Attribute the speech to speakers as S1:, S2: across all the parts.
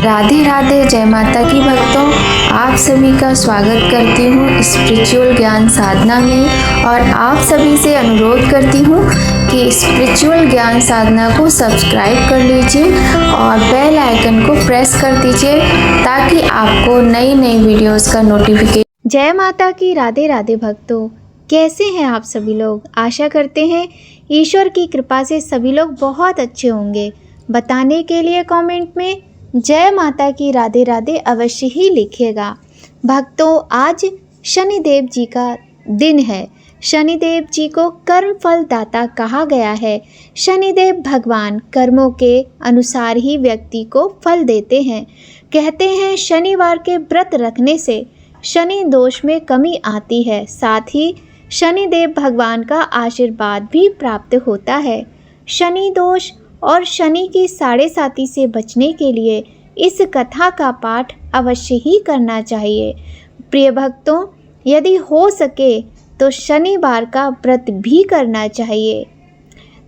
S1: राधे राधे, जय माता की भक्तों। आप सभी का स्वागत करती हूँ स्पिरिचुअल ज्ञान साधना में और आप सभी से अनुरोध करती हूँ कि स्पिरिचुअल ज्ञान साधना को सब्सक्राइब कर लीजिए और बेल आइकन को प्रेस कर दीजिए ताकि आपको नई नई वीडियोस का नोटिफिकेशन।
S2: जय माता की राधे राधे भक्तों, कैसे हैं आप सभी लोग। आशा करते हैं ईश्वर की कृपा से सभी लोग बहुत अच्छे होंगे। बताने के लिए कमेंट में जय माता की राधे राधे अवश्य ही लिखिएगा। भक्तों, आज शनिदेव जी का दिन है। शनिदेव जी को कर्म फल दाता कहा गया है। शनिदेव भगवान कर्मों के अनुसार ही व्यक्ति को फल देते हैं। कहते हैं शनिवार के व्रत रखने से शनि दोष में कमी आती है, साथ ही शनिदेव भगवान का आशीर्वाद भी प्राप्त होता है। शनि दोष और शनि की साढ़े साती से बचने के लिए इस कथा का पाठ अवश्य ही करना चाहिए। प्रिय भक्तों, यदि हो सके तो शनिवार का व्रत भी करना चाहिए।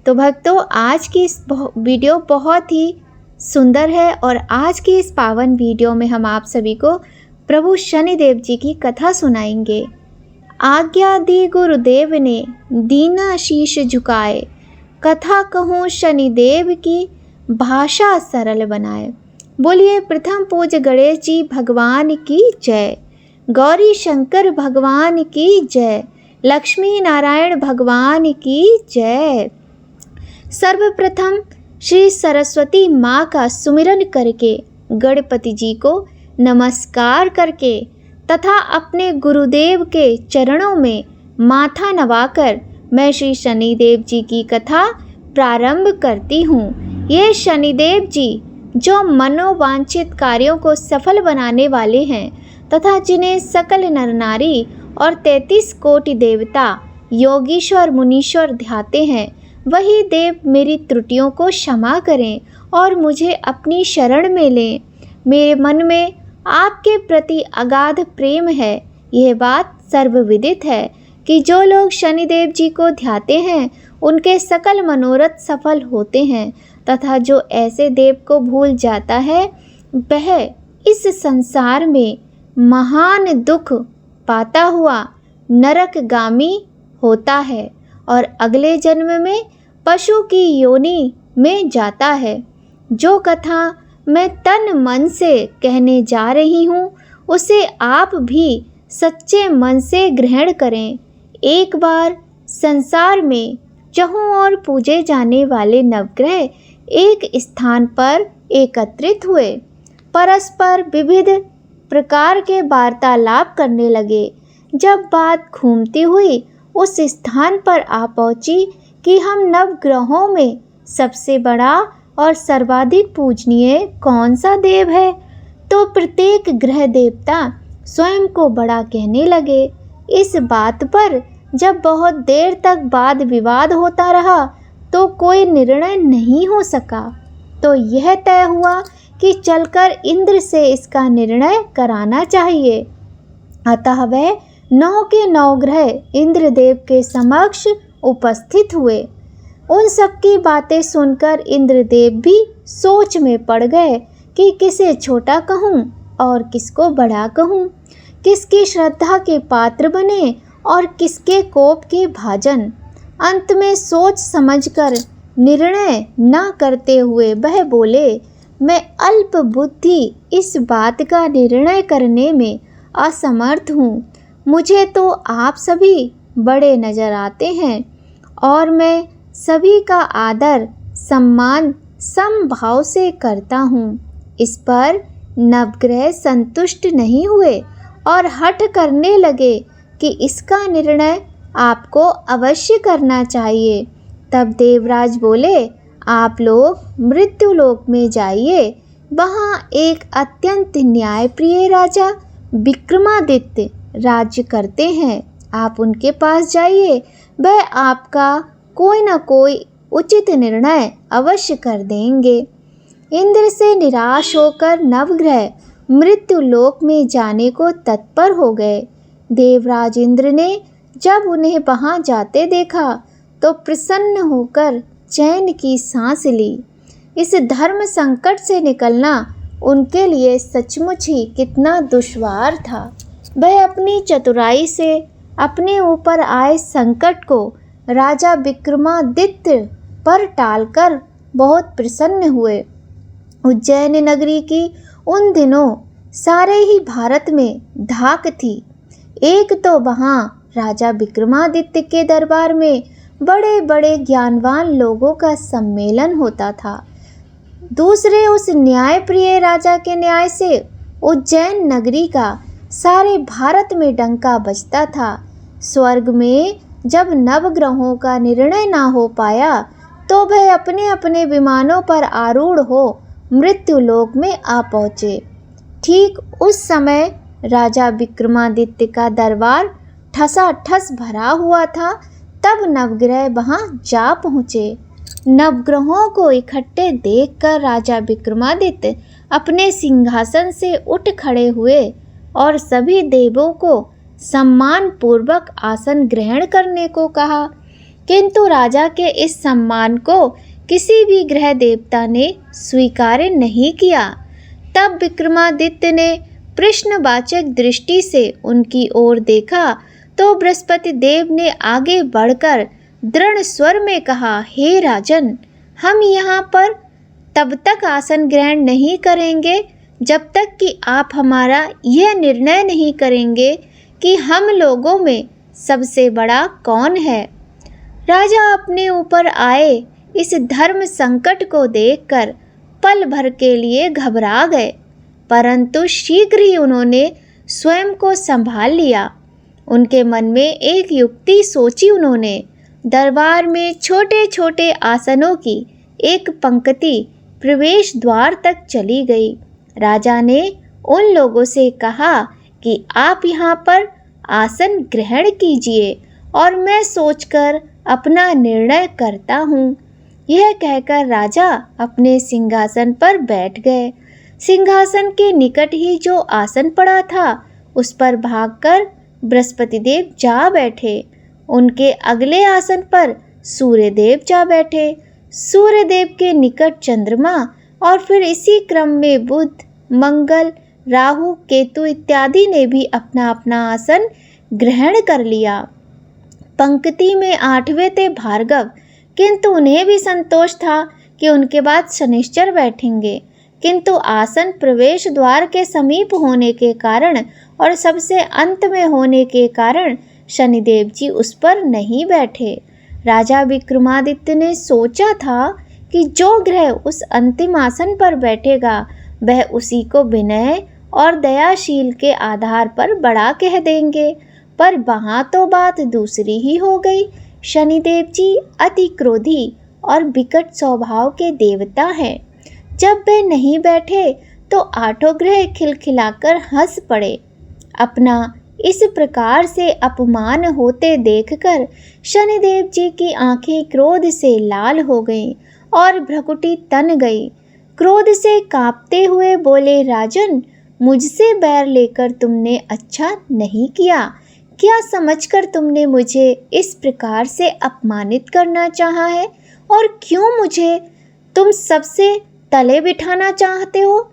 S2: तो भक्तों, आज की इस वीडियो बहुत ही सुंदर है और आज की इस पावन वीडियो में हम आप सभी को प्रभु शनिदेव जी की कथा सुनाएंगे। आज्ञा दी गुरुदेव ने, दीना शीश झुकाए, कथा कहूँ शनिदेव की, भाषा सरल बनाए। बोलिए प्रथम पूज्य गणेश जी भगवान की जय, गौरी शंकर भगवान की जय, लक्ष्मी नारायण भगवान की जय। सर्वप्रथम श्री सरस्वती माँ का सुमिरन करके, गणपति जी को नमस्कार करके तथा अपने गुरुदेव के चरणों में माथा नवाकर मैं श्री शनिदेव जी की कथा प्रारंभ करती हूँ। ये शनिदेव जी जो मनोवांछित कार्यों को सफल बनाने वाले हैं तथा जिन्हें सकल नर नारी और 33 कोटि देवता योगीश्वर मुनीश्वर ध्याते हैं, वही देव मेरी त्रुटियों को क्षमा करें और मुझे अपनी शरण में लें। मेरे मन में आपके प्रति अगाध प्रेम है। यह बात सर्वविदित है कि जो लोग शनिदेव जी को ध्याते हैं उनके सकल मनोरथ सफल होते हैं तथा जो ऐसे देव को भूल जाता है वह इस संसार में महान दुख पाता हुआ नरकगामी होता है और अगले जन्म में पशु की योनि में जाता है। जो कथा मैं तन मन से कहने जा रही हूँ उसे आप भी सच्चे मन से ग्रहण करें। एक बार संसार में चहुं ओर पूजे जाने वाले नवग्रह एक स्थान पर एकत्रित हुए, परस्पर विविध प्रकार के वार्तालाप करने लगे। जब बात घूमती हुई उस स्थान पर आ पहुंची कि हम नवग्रहों में सबसे बड़ा और सर्वाधिक पूजनीय कौन सा देव है, तो प्रत्येक ग्रह देवता स्वयं को बड़ा कहने लगे। इस बात पर जब बहुत देर तक वाद विवाद होता रहा तो कोई निर्णय नहीं हो सका, तो यह तय हुआ कि चलकर इंद्र से इसका निर्णय कराना चाहिए। अतः वह 9 के 9 ग्रह इंद्रदेव के समक्ष उपस्थित हुए। उन सब की बातें सुनकर इंद्रदेव भी सोच में पड़ गए कि किसे छोटा कहूँ और किसको बड़ा कहूँ, किसकी श्रद्धा के पात्र बने और किसके कोप के भाजन। अंत में सोच समझकर निर्णय न करते हुए वह बोले, मैं अल्प बुद्धि इस बात का निर्णय करने में असमर्थ हूँ। मुझे तो आप सभी बड़े नजर आते हैं और मैं सभी का आदर सम्मान समभाव से करता हूँ। इस पर नवग्रह संतुष्ट नहीं हुए और हठ करने लगे कि इसका निर्णय आपको अवश्य करना चाहिए। तब देवराज बोले, आप लोग मृत्युलोक में जाइए, वहाँ एक अत्यंत न्यायप्रिय राजा विक्रमादित्य राज्य करते हैं। आप उनके पास जाइए, वह आपका कोई न कोई उचित निर्णय अवश्य कर देंगे। इंद्र से निराश होकर नवग्रह मृत्युलोक में जाने को तत्पर हो गए। देवराज इंद्र ने जब उन्हें वहां जाते देखा तो प्रसन्न होकर चैन की सांस ली। इस धर्म संकट से निकलना उनके लिए सचमुच ही कितना दुश्वार था। वह अपनी चतुराई से अपने ऊपर आए संकट को राजा विक्रमादित्य पर टालकर बहुत प्रसन्न हुए। उज्जैन नगरी की उन दिनों सारे ही भारत में धाक थी। एक तो वहाँ राजा विक्रमादित्य के दरबार में बड़े बड़े ज्ञानवान लोगों का सम्मेलन होता था, दूसरे उस न्यायप्रिय राजा के न्याय से उज्जैन नगरी का सारे भारत में डंका बजता था। स्वर्ग में जब नवग्रहों का निर्णय ना हो पाया तो वह अपने अपने विमानों पर आरूढ़ हो मृत्युलोक में आ पहुँचे। ठीक उस समय राजा विक्रमादित्य का दरबार ठसाठस भरा हुआ था। तब नवग्रह वहाँ जा पहुँचे। नवग्रहों को इकट्ठे देखकर राजा विक्रमादित्य अपने सिंहासन से उठ खड़े हुए और सभी देवों को सम्मान पूर्वक आसन ग्रहण करने को कहा, किंतु राजा के इस सम्मान को किसी भी ग्रह देवता ने स्वीकार नहीं किया। तब विक्रमादित्य ने प्रश्नवाचक दृष्टि से उनकी ओर देखा तो बृहस्पति देव ने आगे बढ़कर दृढ़ स्वर में कहा, हे राजन, हम यहाँ पर तब तक आसन ग्रहण नहीं करेंगे जब तक कि आप हमारा यह निर्णय नहीं करेंगे कि हम लोगों में सबसे बड़ा कौन है। राजा अपने ऊपर आए इस धर्म संकट को देखकर पल भर के लिए घबरा गए, परंतु शीघ्र ही उन्होंने स्वयं को संभाल लिया। उनके मन में एक युक्ति सोची। उन्होंने दरबार में छोटे छोटे आसनों की एक पंक्ति प्रवेश द्वार तक चली गई। राजा ने उन लोगों से कहा कि आप यहाँ पर आसन ग्रहण कीजिए और मैं सोचकर अपना निर्णय करता हूँ। यह कहकर राजा अपने सिंहासन पर बैठ गए। सिंहासन के निकट ही जो आसन पड़ा था उस पर भागकर बृहस्पति देव जा बैठे। उनके अगले आसन पर सूर्यदेव जा बैठे। सूर्यदेव के निकट चंद्रमा और फिर इसी क्रम में बुध, मंगल, राहु, केतु इत्यादि ने भी अपना अपना आसन ग्रहण कर लिया। पंक्ति में 8वें थे भार्गव, किंतु उन्हें भी संतोष था कि उनके बाद शनिश्चर बैठेंगे, किंतु आसन प्रवेश द्वार के समीप होने के कारण और सबसे अंत में होने के कारण शनिदेव जी उस पर नहीं बैठे। राजा विक्रमादित्य ने सोचा था कि जो ग्रह उस अंतिम आसन पर बैठेगा वह उसी को विनय और दयाशील के आधार पर बड़ा कह देंगे, पर वहाँ तो बात दूसरी ही हो गई। शनिदेव जी अति क्रोधी और विकट स्वभाव के देवता हैं। जब वे नहीं बैठे तो 8 ग्रह खिलखिलाकर हंस पड़े। अपना इस प्रकार से अपमान होते देखकर शनिदेव जी की आंखें क्रोध से लाल हो गईं और भ्रुकुटी तन गई। क्रोध से कांपते हुए बोले, राजन, मुझसे बैर लेकर तुमने अच्छा नहीं किया। क्या समझकर तुमने मुझे इस प्रकार से अपमानित करना चाहा है और क्यों मुझे तुम सबसे तले बिठाना चाहते हो?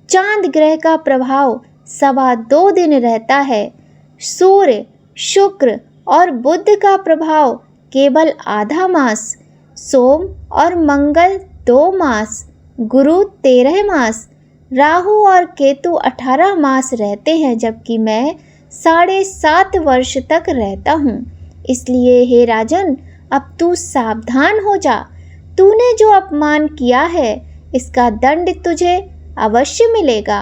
S2: चांद ग्रह का प्रभाव 2.25 दिन रहता है। सूर्य, शुक्र और बुध का प्रभाव केवल आधा मास, सोम और मंगल 2 मास, गुरु 13 मास, राहु और केतु 18 मास रहते हैं, जबकि मैं 7.5 वर्ष तक रहता हूँ। इसलिए हे राजन, अब तू सावधान हो जा। तूने जो अपमान किया है इसका दंड तुझे अवश्य मिलेगा।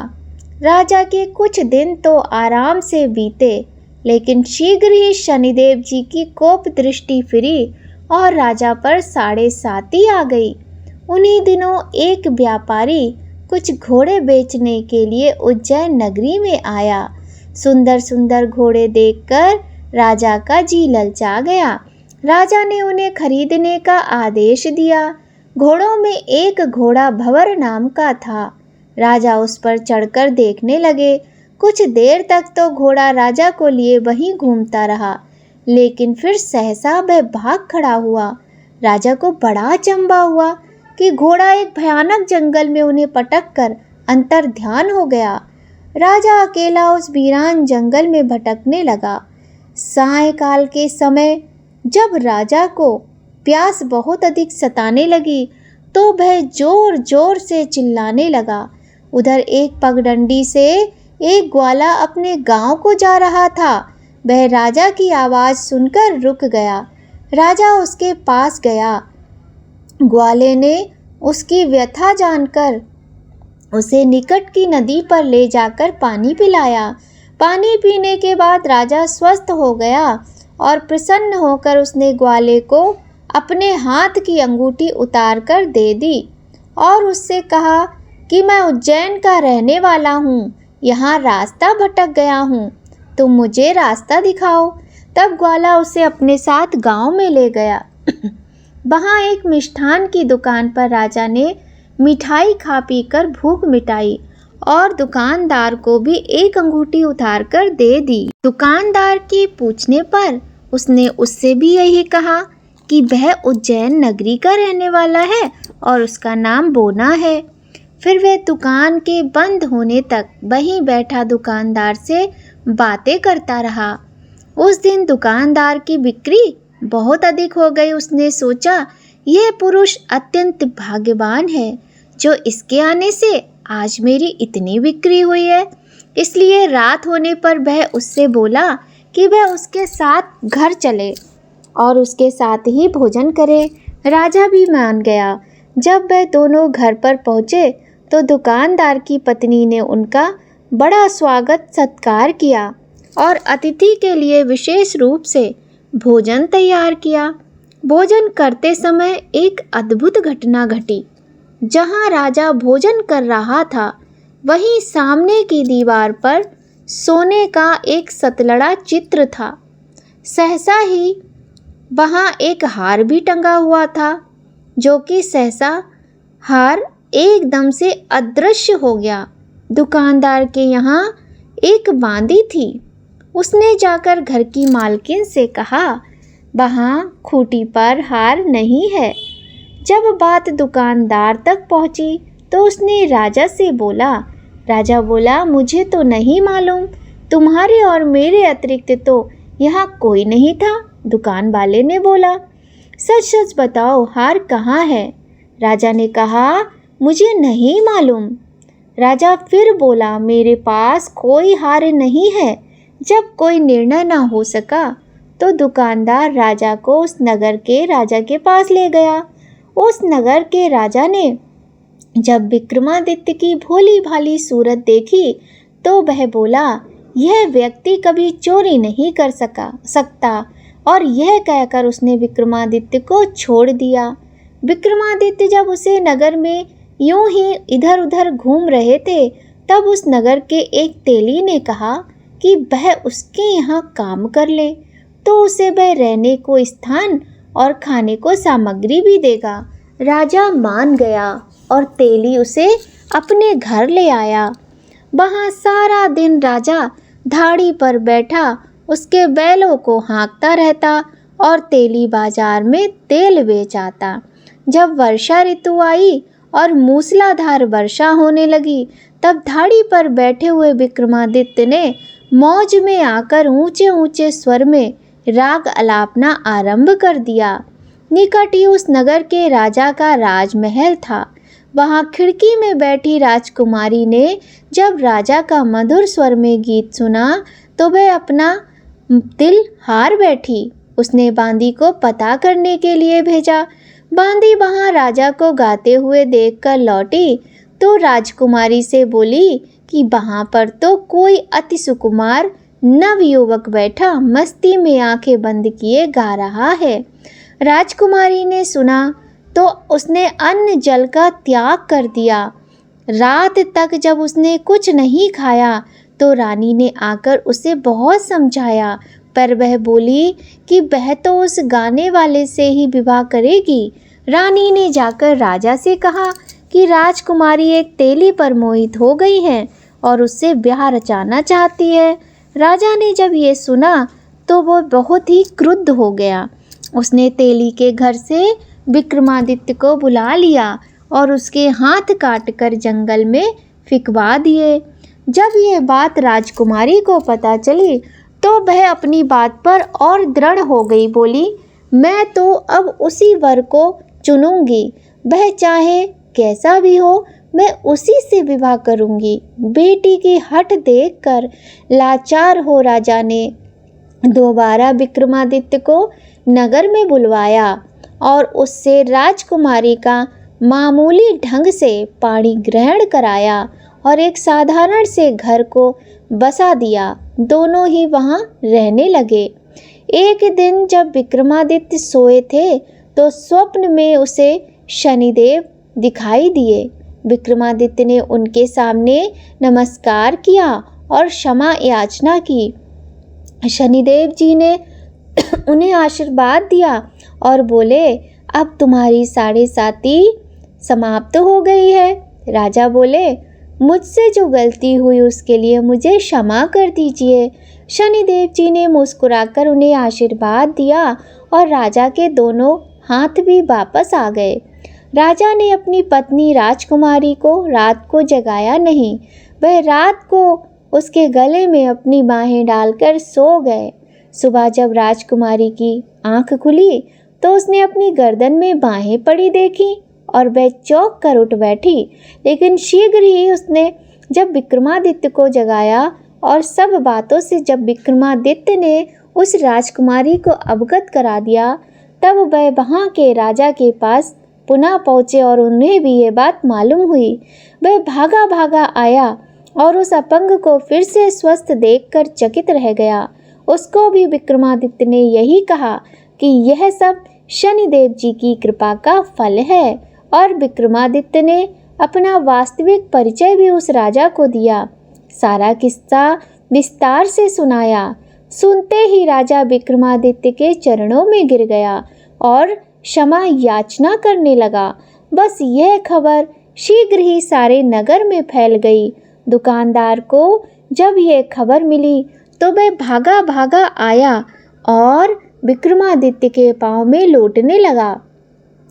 S2: राजा के कुछ दिन तो आराम से बीते, लेकिन शीघ्र ही शनिदेव जी की कोप दृष्टि फिरी और राजा पर 7.5 आ गई। उन्हीं दिनों एक व्यापारी कुछ घोड़े बेचने के लिए उज्जैन नगरी में आया। सुंदर सुंदर घोड़े देखकर राजा का जी ललचा गया। राजा ने उन्हें खरीदने का आदेश दिया। घोड़ों में एक घोड़ा भंवर नाम का था। राजा उस पर चढ़कर देखने लगे। कुछ देर तक तो घोड़ा राजा को लिए वहीं घूमता रहा, लेकिन फिर सहसा वह भाग खड़ा हुआ। राजा को बड़ा अचंभा हुआ कि घोड़ा एक भयानक जंगल में उन्हें पटक कर अंतर्ध्यान हो गया। राजा अकेला उस वीरान जंगल में भटकने लगा। सायंकाल के समय जब राजा को प्यास बहुत अधिक सताने लगी तो वह जोर जोर से चिल्लाने लगा। उधर एक पगडंडी से एक ग्वाला अपने गांव को जा रहा था। वह राजा की आवाज़ सुनकर रुक गया। राजा उसके पास गया। ग्वाले ने उसकी व्यथा जानकर उसे निकट की नदी पर ले जाकर पानी पिलाया। पानी पीने के बाद राजा स्वस्थ हो गया और प्रसन्न होकर उसने ग्वाले को अपने हाथ की अंगूठी उतार कर दे दी और उससे कहा कि मैं उज्जैन का रहने वाला हूँ, यहाँ रास्ता भटक गया हूँ, तुम मुझे रास्ता दिखाओ। तब ग्वाला उसे अपने साथ गांव में ले गया। वहाँ एक मिष्ठान की दुकान पर राजा ने मिठाई खा पी कर भूख मिटाई और दुकानदार को भी एक अंगूठी उतार कर दे दी। दुकानदार के पूछने पर उसने उससे भी यही कहा कि वह उज्जैन नगरी का रहने वाला है और उसका नाम बोना है। फिर वह दुकान के बंद होने तक वहीं बैठा दुकानदार से बातें करता रहा। उस दिन दुकानदार की बिक्री बहुत अधिक हो गई। उसने सोचा, यह पुरुष अत्यंत भाग्यवान है जो इसके आने से आज मेरी इतनी बिक्री हुई है। इसलिए रात होने पर वह उससे बोला कि वह उसके साथ घर चले और उसके साथ ही भोजन करे। राजा भी मान गया। जब वह दोनों घर पर पहुँचे तो दुकानदार की पत्नी ने उनका बड़ा स्वागत सत्कार किया और अतिथि के लिए विशेष रूप से भोजन तैयार किया। भोजन करते समय एक अद्भुत घटना घटी। जहाँ राजा भोजन कर रहा था वहीं सामने की दीवार पर सोने का एक सतलड़ा चित्र था। सहसा ही वहाँ एक हार भी टंगा हुआ था, जो कि सहसा हार एकदम से अदृश्य हो गया। दुकानदार के यहाँ एक बांदी थी। उसने जाकर घर की मालकिन से कहा, वहाँ खूंटी पर हार नहीं है। जब बात दुकानदार तक पहुँची तो उसने राजा से बोला। राजा बोला, मुझे तो नहीं मालूम, तुम्हारे और मेरे अतिरिक्त तो यहाँ कोई नहीं था। दुकान वाले ने बोला, सच सच बताओ, हार कहाँ है? राजा ने कहा, मुझे नहीं मालूम। राजा फिर बोला, मेरे पास कोई हार नहीं है। जब कोई निर्णय न हो सका तो दुकानदार राजा को उस नगर के राजा के पास ले गया। उस नगर के राजा ने जब विक्रमादित्य की भोली भाली सूरत देखी तो वह बोला, यह व्यक्ति कभी चोरी नहीं कर सकता और यह कहकर उसने विक्रमादित्य को छोड़ दिया। विक्रमादित्य जब उसे नगर में यूं ही इधर उधर घूम रहे थे तब उस नगर के एक तेली ने कहा कि वह उसके यहाँ काम कर ले तो उसे वह रहने को स्थान और खाने को सामग्री भी देगा। राजा मान गया और तेली उसे अपने घर ले आया। वहाँ सारा दिन राजा धाड़ी पर बैठा उसके बैलों को हाँकता रहता और तेली बाजार में तेल बेच आता। जब वर्षा ऋतु आई और मूसलाधार वर्षा होने लगी तब धाड़ी पर बैठे हुए विक्रमादित्य ने मौज में आकर ऊंचे ऊंचे स्वर में राग अलापना आरंभ कर दिया। निकट ही उस नगर के राजा का राजमहल था। वहाँ खिड़की में बैठी राजकुमारी ने जब राजा का मधुर स्वर में गीत सुना तो वह अपना दिल हार बैठी। उसने बांदी को पता करने के लिए भेजा। बांदी वहाँ राजा को गाते हुए देखकर लौटी तो राजकुमारी से बोली कि वहाँ पर तो कोई अति सुकुमार नवयुवक बैठा मस्ती में आंखें बंद किए गा रहा है। राजकुमारी ने सुना तो उसने अन्न जल का त्याग कर दिया। रात तक जब उसने कुछ नहीं खाया तो रानी ने आकर उसे बहुत समझाया, पर वह बोली कि वह तो उस गाने वाले से ही विवाह करेगी। रानी ने जाकर राजा से कहा कि राजकुमारी एक तेली पर मोहित हो गई है और उससे ब्याह रचाना चाहती है। राजा ने जब ये सुना तो वो बहुत ही क्रुद्ध हो गया। उसने तेली के घर से विक्रमादित्य को बुला लिया और उसके हाथ काटकर जंगल में फिकवा दिए। जब ये बात राजकुमारी को पता चली तो वह अपनी बात पर और दृढ़ हो गई। बोली, मैं तो अब उसी वर को चुनूंगी, वह चाहे कैसा भी हो, मैं उसी से विवाह करूंगी। बेटी की हठ देखकर लाचार हो राजा ने दोबारा विक्रमादित्य को नगर में बुलवाया और उससे राजकुमारी का मामूली ढंग से पाणी ग्रहण कराया और एक साधारण से घर को बसा दिया। दोनों ही वहाँ रहने लगे। एक दिन जब विक्रमादित्य सोए थे तो स्वप्न में उसे शनिदेव दिखाई दिए। विक्रमादित्य ने उनके सामने नमस्कार किया और क्षमा याचना की। शनिदेव जी ने उन्हें आशीर्वाद दिया और बोले, अब तुम्हारी साढ़े साती समाप्त हो गई है। राजा बोले, मुझसे जो गलती हुई उसके लिए मुझे क्षमा कर दीजिए। शनिदेव जी ने मुस्कुराकर उन्हें आशीर्वाद दिया और राजा के दोनों हाथ भी वापस आ गए। राजा ने अपनी पत्नी राजकुमारी को रात को जगाया नहीं। वह रात को उसके गले में अपनी बाहें डालकर सो गए। सुबह जब राजकुमारी की आंख खुली तो उसने अपनी गर्दन में बाहें पड़ी देखी और वह चौंक कर उठ बैठी। लेकिन शीघ्र ही उसने जब विक्रमादित्य को जगाया और सब बातों से जब विक्रमादित्य ने उस राजकुमारी को अवगत करा दिया, तब वह वहाँ के राजा के पास पुनः पहुँचे और उन्हें भी ये बात मालूम हुई। वह भागा भागा आया और उस अपंग को फिर से स्वस्थ देखकर चकित रह गया। उसको भी विक्रमादित्य ने यही कहा कि यह सब शनिदेव जी की कृपा का फल है और विक्रमादित्य ने अपना वास्तविक परिचय भी उस राजा को दिया। सारा किस्सा विस्तार से सुनाया। सुनते ही राजा विक्रमादित्य के चरणों में गिर गया और क्षमा याचना करने लगा। बस यह खबर शीघ्र ही सारे नगर में फैल गई। दुकानदार को जब यह खबर मिली तो वह भागा भागा आया और विक्रमादित्य के पांव में लौटने लगा।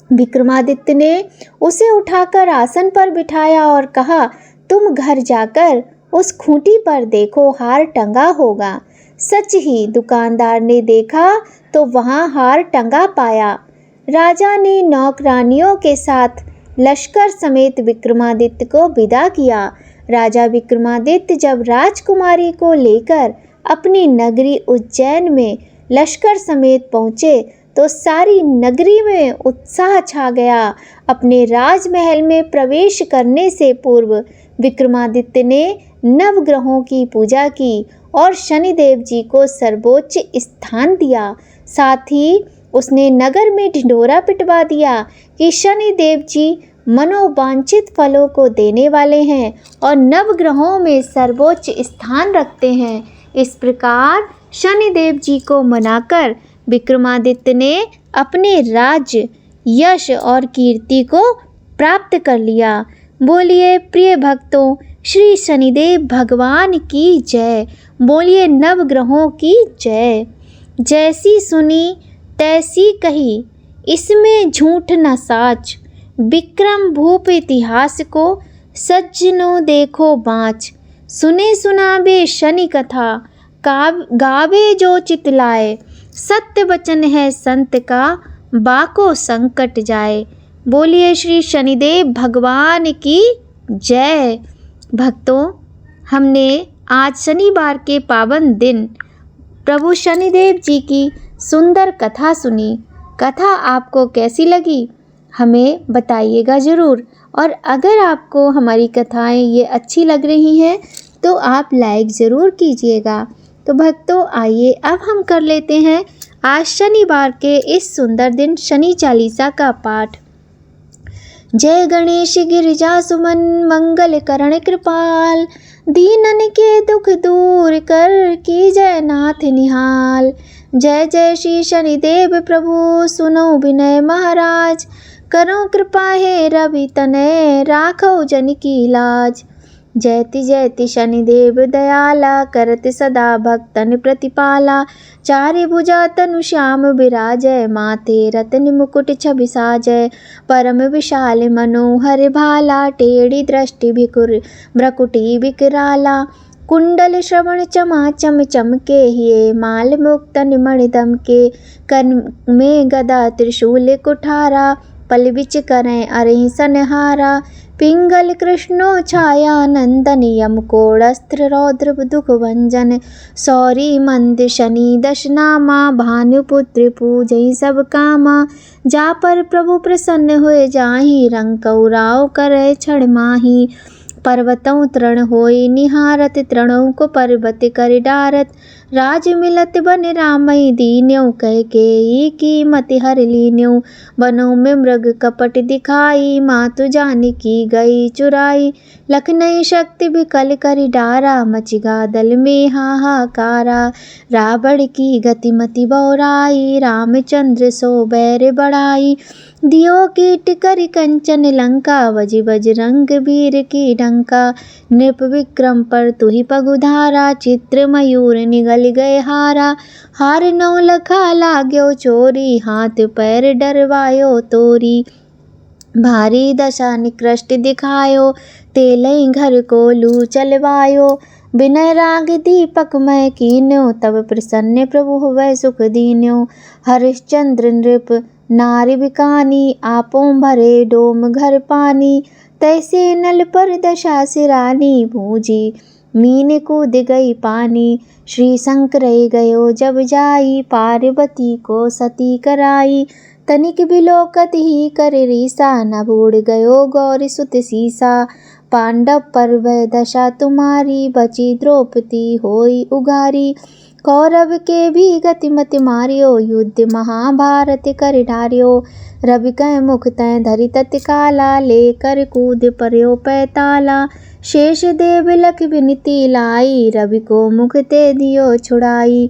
S2: विक्रमादित्य ने उसे उठाकर आसन पर बिठाया और कहा, तुम घर जाकर उस खूंटी पर देखो, हार टंगा होगा। सच ही दुकानदार ने देखा तो वहाँ हार टंगा पाया। राजा ने नौकरानियों के साथ लश्कर समेत विक्रमादित्य को विदा किया। राजा विक्रमादित्य जब राजकुमारी को लेकर अपनी नगरी उज्जैन में लश्कर समेत पहुँचे तो सारी नगरी में उत्साह छा गया। अपने राजमहल में प्रवेश करने से पूर्व विक्रमादित्य ने नवग्रहों की पूजा की और शनिदेव जी को सर्वोच्च स्थान दिया। साथ ही उसने नगर में ढिंढोरा पिटवा दिया कि शनिदेव जी मनोवांछित फलों को देने वाले हैं और नवग्रहों में सर्वोच्च स्थान रखते हैं। इस प्रकार शनिदेव जी को मनाकर विक्रमादित्य ने अपने राज्य, यश और कीर्ति को प्राप्त कर लिया। बोलिए प्रिय भक्तों, श्री शनिदेव भगवान की जय। बोलिए नवग्रहों की जय। जैसी सुनी तैसी कही, इसमें झूठ न साच। विक्रम भूप इतिहास को सज्जनों देखो बाँच। सुने सुनावे शनि कथा, गावे जो चितलाए। सत्य वचन है संत का, बाको संकट जाए। बोलिए श्री शनिदेव भगवान की जय। भक्तों, हमने आज शनिवार के पावन दिन प्रभु शनिदेव जी की सुंदर कथा सुनी। कथा आपको कैसी लगी हमें बताइएगा ज़रूर। और अगर आपको हमारी कथाएं ये अच्छी लग रही हैं तो आप लाइक ज़रूर कीजिएगा। तो भक्तों, आइए अब हम कर लेते हैं आज शनिवार के इस सुंदर दिन शनि चालीसा का पाठ। जय गणेश गिरिजा सुमन, मंगल करण कृपाल। दीनन के दुख दूर कर, की जय नाथ निहाल। जय जय श्री शनिदेव प्रभु, सुनो विनय महाराज। करो कृपा हे रवि तनय, राखो जन की लाज। जयति शनिदेव दयाला, करत सदा भक्तन प्रतिपाला। चारि भुजा तनु श्याम विराजय, माथे रत्न मुकुट छवि साजय। परम विशाल मनोहर भाला, टेढ़ी दृष्टि भिकुर भ्रकुटी विकराला। कुंडल श्रवण चमाचम चमके, हिये माल मुक्तन मणि दमके। कर में गदा त्रिशूल कुठारा, पल बिच करें अरहि सनहारा। पिंगल कृष्णो छाया नंदन, यम कोड़स्त्र रौद्र दुख भंजन। सौरी मंद शनि दश नामा, भानुपुत्र पूजई सब कामा। जा पर प्रभु प्रसन्न हुए जाहि, रंग कौराव करे क्षण माही। पर्वतों तृण होई निहारत, तृणों को पर्वत कर डारत। राज मिलत बन रामई दीन्यों, कह के कीमत हर लीन्यों। वनों में मृग कपट दिखाई, मातु जानकी गई चुराई। लखनई शक्ति विकल करि डारा, मचिगा दल में हाहाकारा। रावण की गतिमति बौराई, रामचंद्र सो बैर बढ़ाई। दियो कीट करि कंचन लंका, बजि बजरंग वीर की डंका। नृप विक्रम पर तुहि पगुधारा, चित्र मयूर निगल गए हारा। हार नौ लखा लाग्यो चोरी, हाथ पैर डरवायो तोरी। भारी दशा निकृष्ट दिखायो, तेलई घर को लू चलवायो। विनय राग दीपक मैं कीन्यो, तब प्रसन्न प्रभु हुए सुख दीन्यो। हरिश्चंद्र नृप नारि बिकानी, आपों भरे डोम घर पानी। तैसे नल पर दशा सिरानी, भूजी मीन कूद गई पानी। श्री शंकर गयो जब जाई, पार्वती को सती कराई। तनिक बिलोकत ही कर रीसा, न बूढ़ गयो गौरी सुत सीसा। पांडव पर वह दशा तुम्हारी, बची द्रौपदी होई उगारी। कौरव के भी गतिमति मारियो, युद्ध महाभारत कर ढारियो। रवि कै मुख तै धरि तत्काला, लेकर कूद पर्यो पैताला। शेष देव लख विनती लाई, रवि को मुख ते दियो छुड़ाई।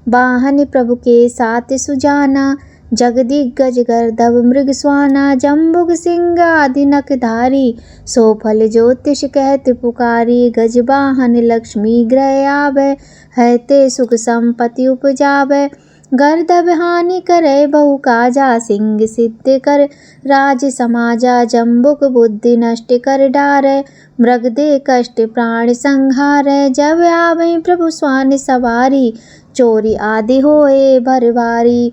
S2: वाहन प्रभु के साथ सुजाना, जगदिग्गज गर्दभ मृग स्वाना। जम्बुग सिंह आदि नखधारी, सो फल ज्योतिष कहत पुकारी। गज वाहन लक्ष्मी ग्रह आवे, है ते सुख संपत्ति उपजावे। गर्दभ हानि करे बहु काजा, सिंह सिद्ध कर राज समाजा। जम्बुक बुद्धि नष्ट कर डारे, मृग दे कष्ट प्राण संहारे। जब आवे प्रभु स्वान सवारी, चोरी आदि होए भर भारी।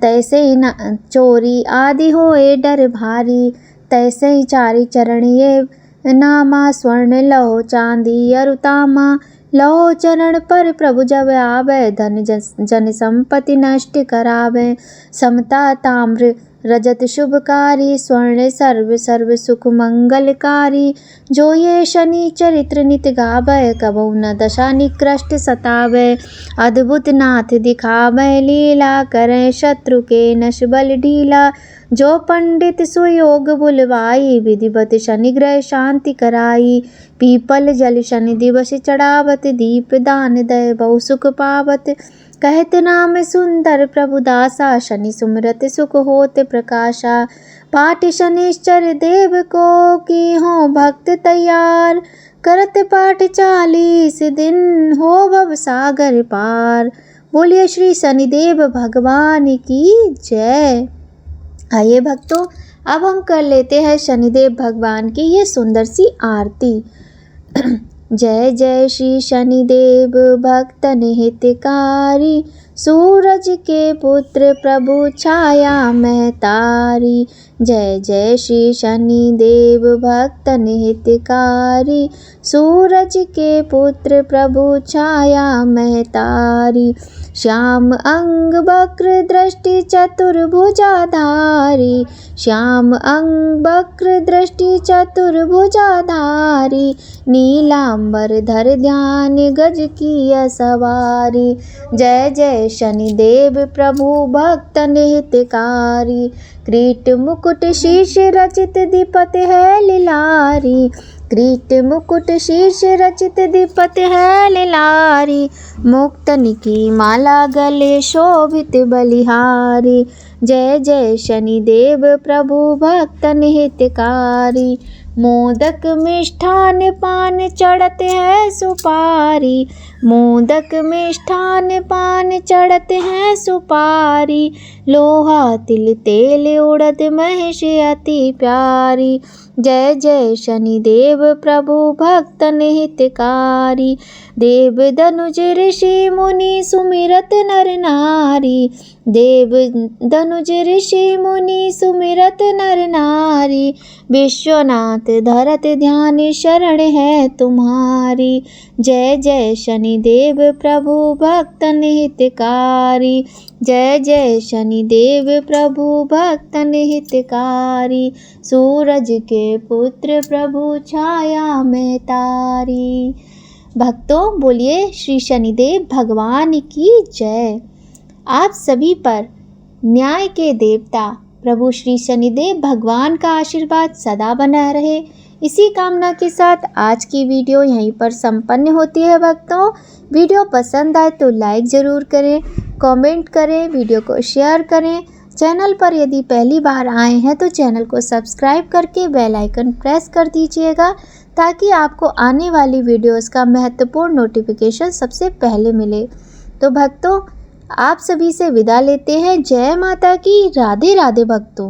S2: तैसे न चोरी आदि होए डर भारी। तैसे ही चारि चरण ये नामा, स्वर्ण लौह चांदी अरुतामा। लौह चरण पर प्रभु जब आवे, धन जन संपत्ति नष्ट करावे। समता ताम्र रजत शुभकारी, स्वर्ण सर्व सर्व सुख मंगलकारी। जो ये शनि चरित्र नित गावे, कबहु न दशा निकृष्ट सतावे। अद्भुत नाथ दिखावे लीला, करें शत्रु के नश बल ढीला। जो पंडित सुयोग बुलवाई, विधिवत शनि ग्रह शांति कराई। पीपल जल शनि दिवस चढ़ावत, दीप दान दय बहु सुख पावत। कहत नाम सुंदर प्रभु दासा, शनि सुमरत सुख होत प्रकाशा। पाठ शनिश्चर देव को की हो भक्त तैयार, करत पाठ 40 दिन हो भव सागर पार। बोलिए श्री शनिदेव भगवान की जय। आइए भक्तों, अब हम कर लेते हैं शनिदेव भगवान की ये सुंदर सी आरती। जय जय श्री शनिदेव भक्तन हितकारी, सूरज के पुत्र प्रभु छाया महतारी। जय जय श्री शनिदेव भक्तन हितकारी, सूरज के पुत्र प्रभु छाया महतारी। श्याम अंग वक्र दृष्टि चतुर्भुजाधारी, श्याम अंग वक्र दृष्टि चतुर्भुजाधारी। नीलांबर धर ध्यान गज की सवारी। जय जय शनिदेव प्रभु भक्तन हितकारी, किरीट मुकुट शीश रचित दीपत है लिलारी। किरीट मुकुट शीश रचित दीपत है लिलारी। मुक्तन की माला गले शोभित बलिहारी। जय जय शनिदेव प्रभु भक्तन हितकारी, मोदक मिष्ठान पान चढ़ते हैं सुपारी, मोदक मिष्ठान पान चढ़ते हैं सुपारी, लोहा तिल तेल उड़द महेश अति प्यारी, जय जय शनिदेव प्रभु भक्तन हितकारी, देव धनुज ऋषि मुनि सुमिरत नर नारी, देव धनुज ऋषि मुनि सुमिरत नर नारी, विश्वनाथ धरत ध्यान शरण है तुम्हारी, जय जय शनिदेव प्रभु भक्तन हितकारी, जय जय शनिदेव प्रभु भक्तन हितकारी, सूरज के पुत्र प्रभु छाया में तारी। भक्तों बोलिए श्री शनिदेव भगवान की जय। आप सभी पर न्याय के देवता प्रभु श्री शनिदेव भगवान का आशीर्वाद सदा बना रहे, इसी कामना के साथ आज की वीडियो यहीं पर संपन्न होती है। भक्तों वीडियो पसंद आए तो लाइक ज़रूर करें, कमेंट करें, वीडियो को शेयर करें। चैनल पर यदि पहली बार आए हैं तो चैनल को सब्सक्राइब करके बेल आइकन प्रेस कर दीजिएगा, ताकि आपको आने वाली वीडियोस का महत्वपूर्ण नोटिफिकेशन सबसे पहले मिले। तो भक्तों आप सभी से विदा लेते हैं। जय माता की, राधे राधे भक्तों।